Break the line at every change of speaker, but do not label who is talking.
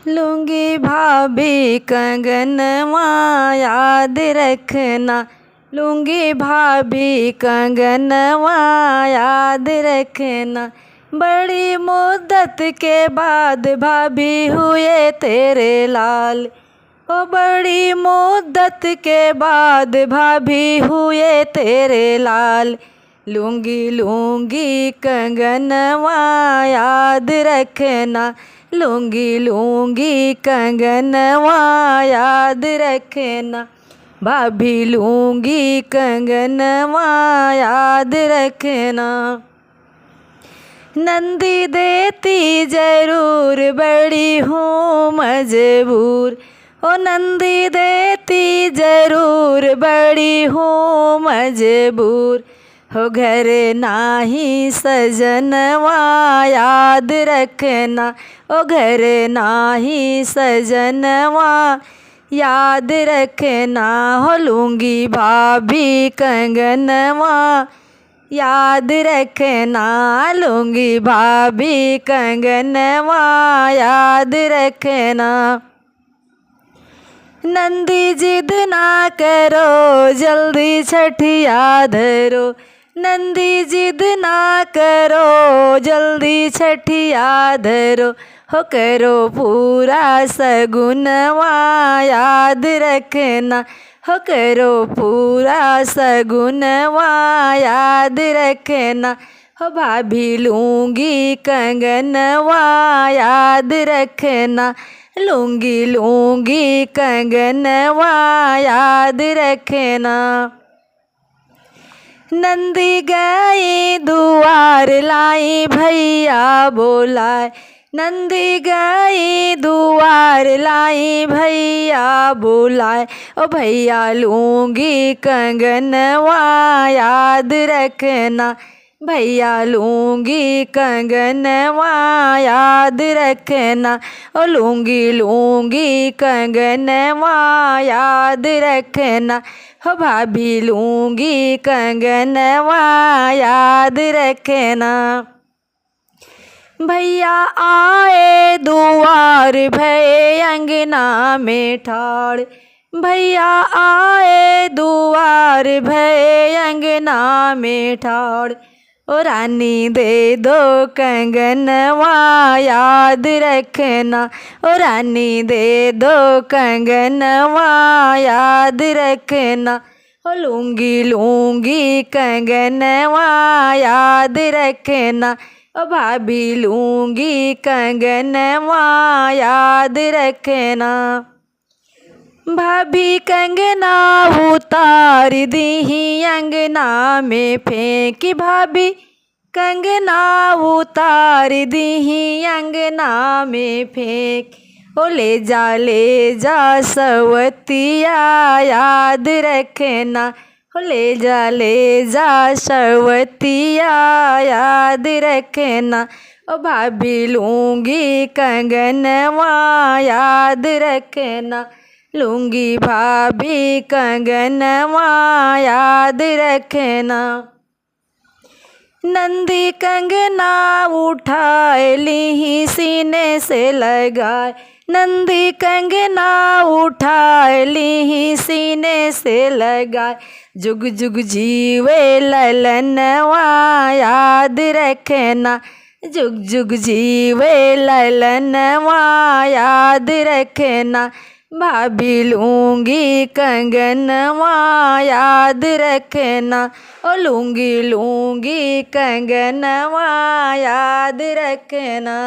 लूँगी भाभी कंगनवा याद रखना, लूँगी भाभी कंगनवा याद रखना। बड़ी मुद्दत के बाद भाभी हुए तेरे लाल, ओ बड़ी मुद्दत के बाद भाभी हुए तेरे लाल। लूँगी लूँगी कंगनवा याद रखना, लूँगी लूँगी कंगनवा याद रखना। भाभी लूँगी कंगनवा याद रखना। नंदी देती ज़रूर बड़ी हूँ मजबूर, ओ नंदी देती ज़रूर बड़ी हूँ मजबूर। हो घर नाही सजनवा याद रखना, ओ घर नाही सजनवा याद रखना। हो लूँगी भाभी कंगनवा याद रखना, लूँगी भाभी कंगनवा याद रखना। नंदी जिद ना करो जल्दी छठिया धरो, नंदी जिद ना करो जल्दी छठिया धरो। हो करो पूरा सगुनवा याद रखना, हो करो पूरा सगुनवा याद रखना। हो भाभी लूँगी कंगनवा याद रखना, लूँगी लूँगी कंगनवा याद रखना। नंदी गई दुआर लाई भैया बोलाए, नंदी गई दुआर लाई भैया बोलाए। ओ भैया लूँगी कंगनवा याद रखना, भैया लूँगी कंगनवा याद रखना। ओ लूँगी लूँगी कंगनवा याद रखना। हो भाभी लूँगी कंगनवा याद रखना। भैया आए दुआर भये अंगना में ठाड़, भैया आए दुआर भये अंगना में ठाड़। ओ रानी दे दो कंगनवा याद रखना, ओ रानी दे दो कंगनवा याद रखना। ओ लूँगी लूँगी कंगनवा याद रखना, ओ भाभी लूँगी कंगनवा याद रखना। भाभी कंगना उतार दीही अंगना में फेंकी, भाभी कंगना उतार दीही अंगना में फेंक। ओ ले जा सवतिया याद रखना, ओ ले जा सवतिया याद रखना। ओ भाभी लूँगी कंगनवा याद रखना, लूँगी भाभी कंगनवा याद रखना। नंदी कंगना उठाए ली सीने से लगाए, नंदी कंगना उठाए ली सीने से लगाए। जुग जुग जीवे ललनवा याद रखना, जुग जुग जीवे ललनवा याद रखना। भाभी लूँगी कंगनवा याद रखना, ओ लूँगी लूँगी कंगनवा याद रखना।